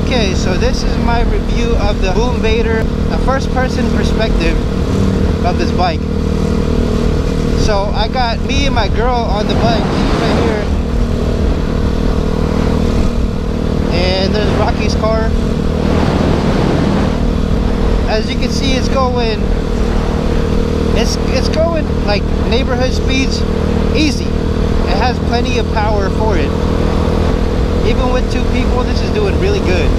Okay, so this is my review of the Boom Vader, a first-person perspective of this bike. So I got me and my girl on the bike right here, and there's Rocky's car. As you can see, it's going like neighborhood speeds, easy. It has plenty of power for it. Even with two people, this is doing really good.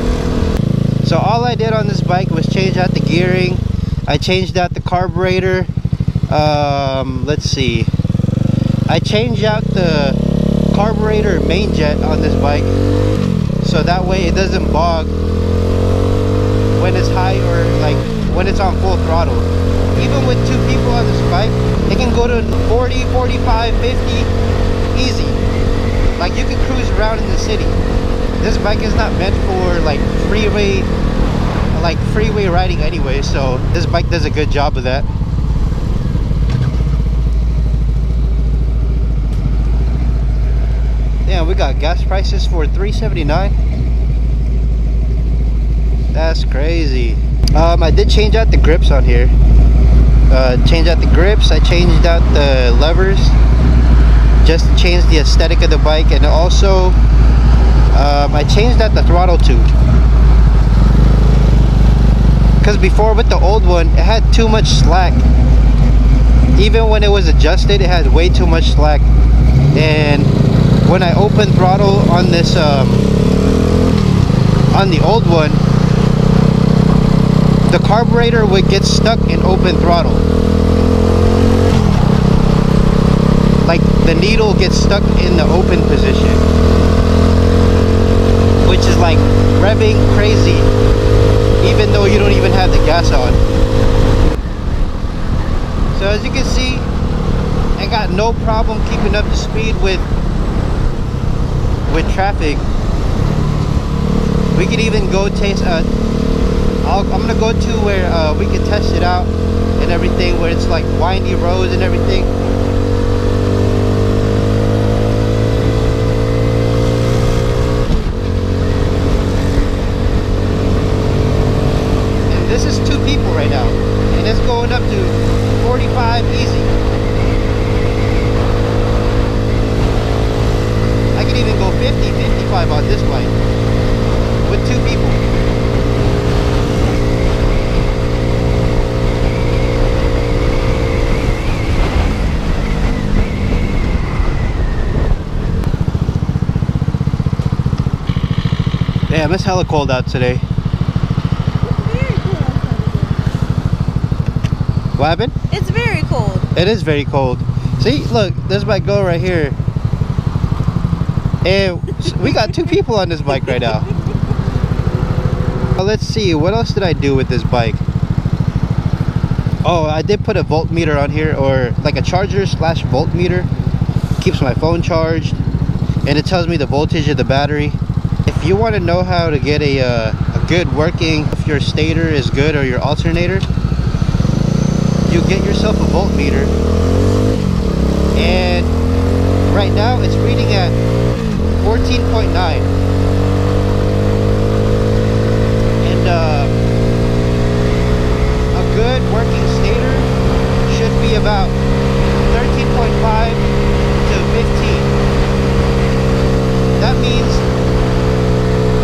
So all I did on this bike was change out the gearing. I changed out the carburetor. Let's see. I changed out the carburetor main jet on this bike, so that way it doesn't bog when it's high or like when it's on full throttle. Even with two people on this bike, it can go to 40, 45, 50, easy. Like you can cruise around in the city. This bike is not meant for like freeway riding anyway, so this bike does a good job of that. Yeah, we got gas prices for $3.79. That's crazy. I did change out the grips on here. Change out the grips. I changed out the levers just to change the aesthetic of the bike, and also I changed out the throttle tube, because before with the old one it had too much slack. Even when it was adjusted, it had way too much slack, and when I opened throttle on this on the old one, the carburetor would get stuck in open throttle. Like the needle gets stuck in the open position, which is like revving crazy even though you don't even have the gas on. So as you can see, I got no problem keeping up to speed with traffic. We could even go taste I'm gonna go to where we can test it out and everything, where it's like windy roads and everything. And this is two people right now, and it's going up to 45 easy. I could even go 50, 55 on this bike with two people. Damn, it's hella cold out today. It's very cold. What happened? It's very cold. It is very cold. See, look, this bike go right here. And we got two people on this bike right now. Well, let's see, what else did I do with this bike? Oh, I did put a voltmeter on here, or like a charger / voltmeter. Keeps my phone charged, and it tells me the voltage of the battery. If you want to know how to get a good working, if your stator is good or your alternator, you get yourself a voltmeter. And right now it's reading at 14.9. And a good working stator should be about 13.5 to 15. That means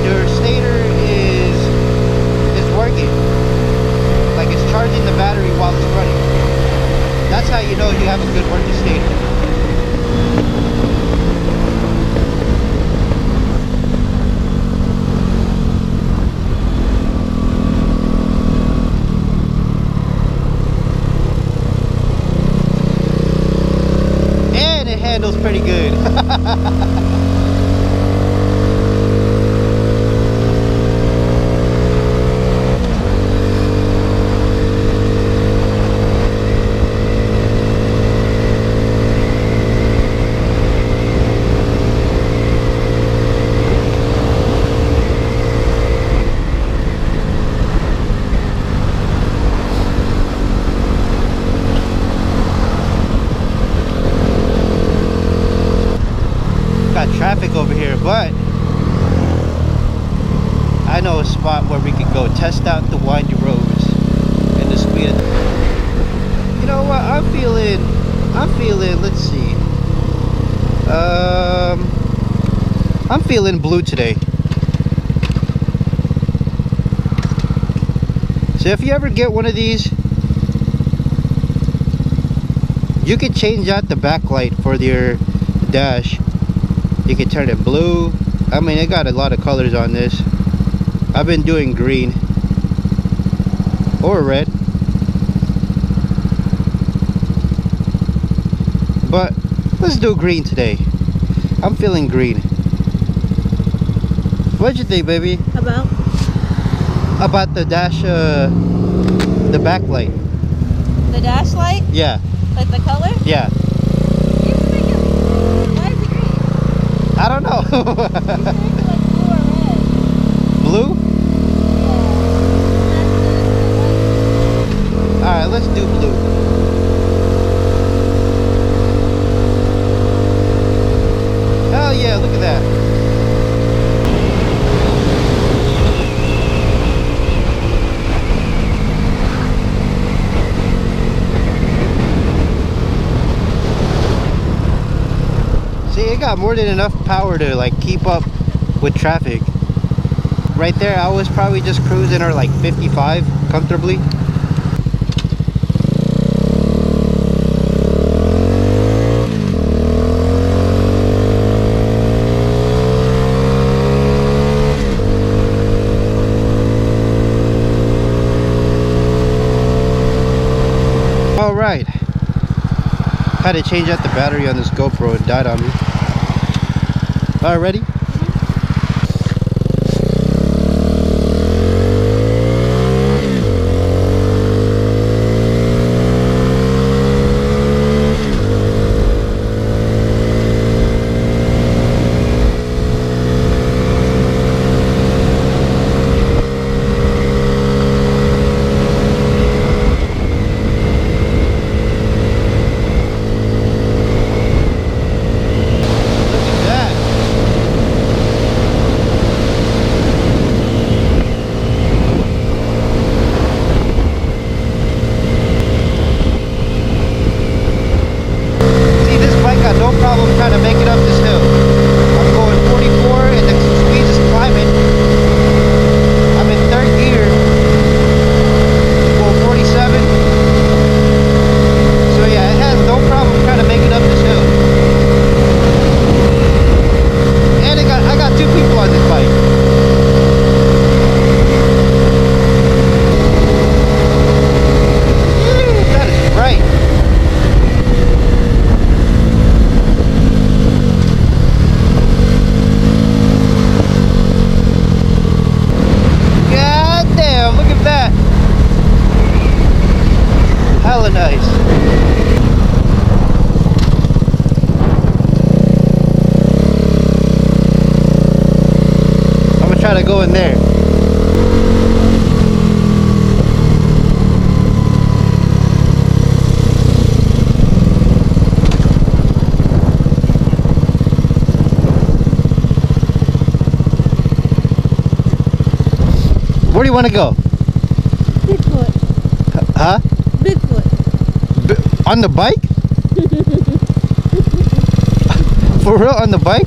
your stator is working, like it's charging the battery while it's running. That's how you know you have a good working stator. And it handles pretty good. Traffic over here, but I I know a spot where we could go test out the windy roads and the speed. You know what? I'm feeling. Let's see. I'm feeling blue today. So if you ever get one of these, you can change out the backlight for your dash. You can turn it blue. I mean, it got a lot of colors on this. I've been doing green or red, but let's do green today. I'm feeling green. What'd you think, baby? About the dash, the backlight. The dash light? Yeah. Like the color? Yeah. You can make it. Why is it green? I don't know. You can make it like blue or red. Blue? Yeah. Alright, let's do blue. Hell yeah, look at that. See, it got more than enough power to like keep up with traffic. Right there, I was probably just cruising or like 55 comfortably. All right. Had to change out the battery on this GoPro. It died on me. All right, ready? Hella nice. I'm gonna try to go in there. Where do you want to go? Bigfoot. Huh? Bigfoot. On the bike? For real, on the bike?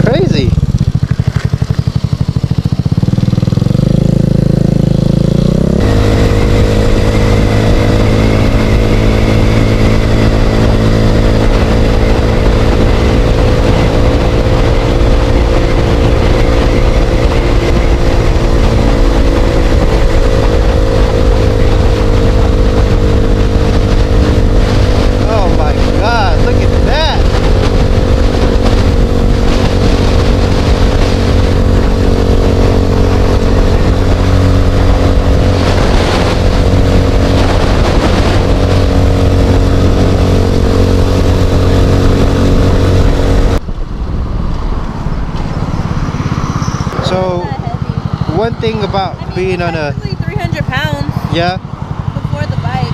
Crazy. So, one thing about being on a 300 pounds. Yeah. Before the bike.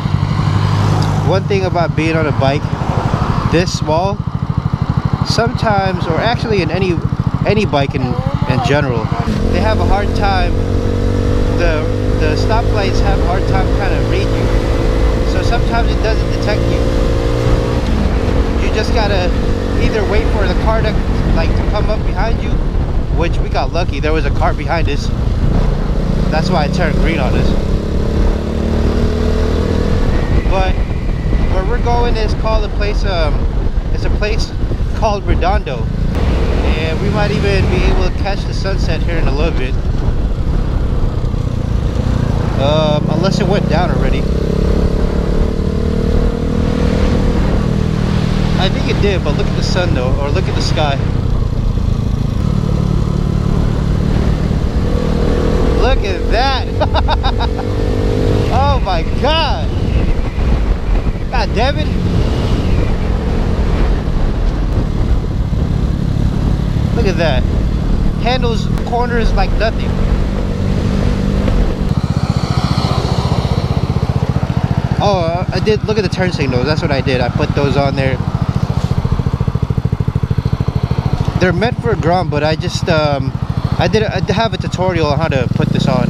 One thing about being on a bike this small, sometimes, or actually in any bike in in general. They have a hard time, the stoplights have a hard time kind of read you. So sometimes it doesn't detect you. You just gotta either wait for the car to come up behind you, which we got lucky. There was a car behind us. That's why it turned green on us. But where we're going is called a place. It's a place called Redondo, and we might even be able to catch the sunset here in a little bit. Unless it went down already. I think it did, but look at the sun though, or look at the sky. Look at that! Oh my god! God damn it! Look at that. Handles corners like nothing. Oh, I did look at the turn signals. That's what I did. I put those on there. They're meant for Grom, but I just I have a tutorial on how to put this on.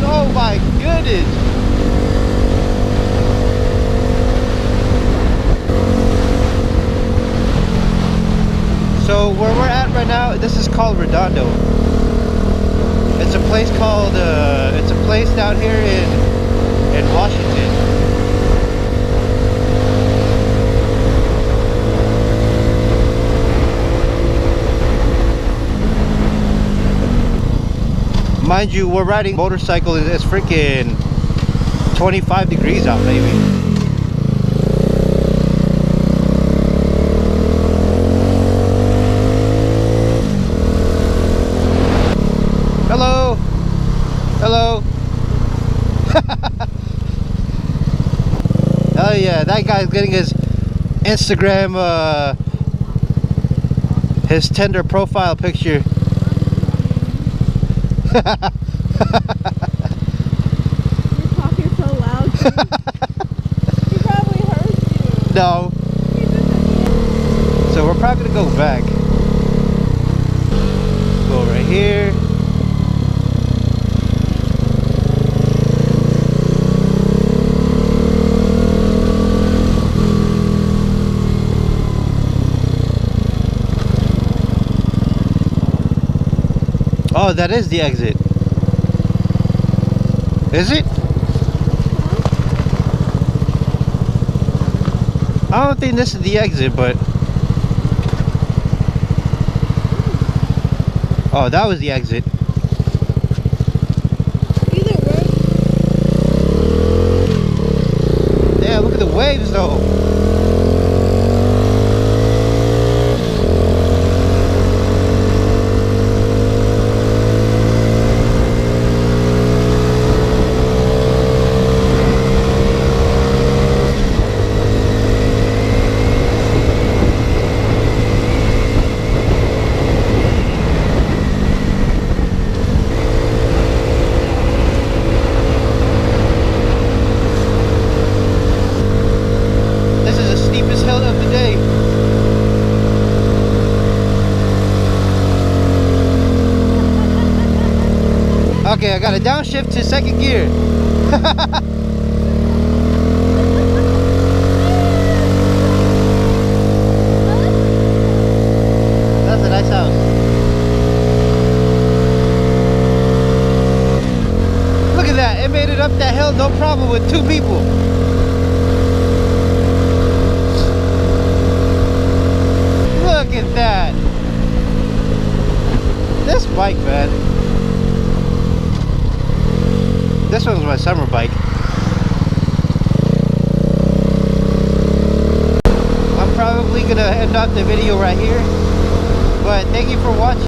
Oh my goodness! So where we're at right now, this is called Redondo. It's a place called, it's a place down here in Washington. Mind you, we're riding a motorcycle, it's freaking 25 degrees out maybe. Hello! Hello! Oh yeah, that guy's getting his Instagram, his Tinder profile picture. You're talking so loud. He probably heard you. No. So we're probably gonna go back. Go right here. Oh, that is the exit. Is it? I don't think this is the exit, but... Oh, that was the exit. Either way. Yeah, look at the waves though. Okay, I got to downshift to second gear. That's a nice house. Look at that, it made it up that hill no problem with 2 people. Look at that. This bike, man. This one's my summer bike. I'm probably gonna end off the video right here, but thank you for watching.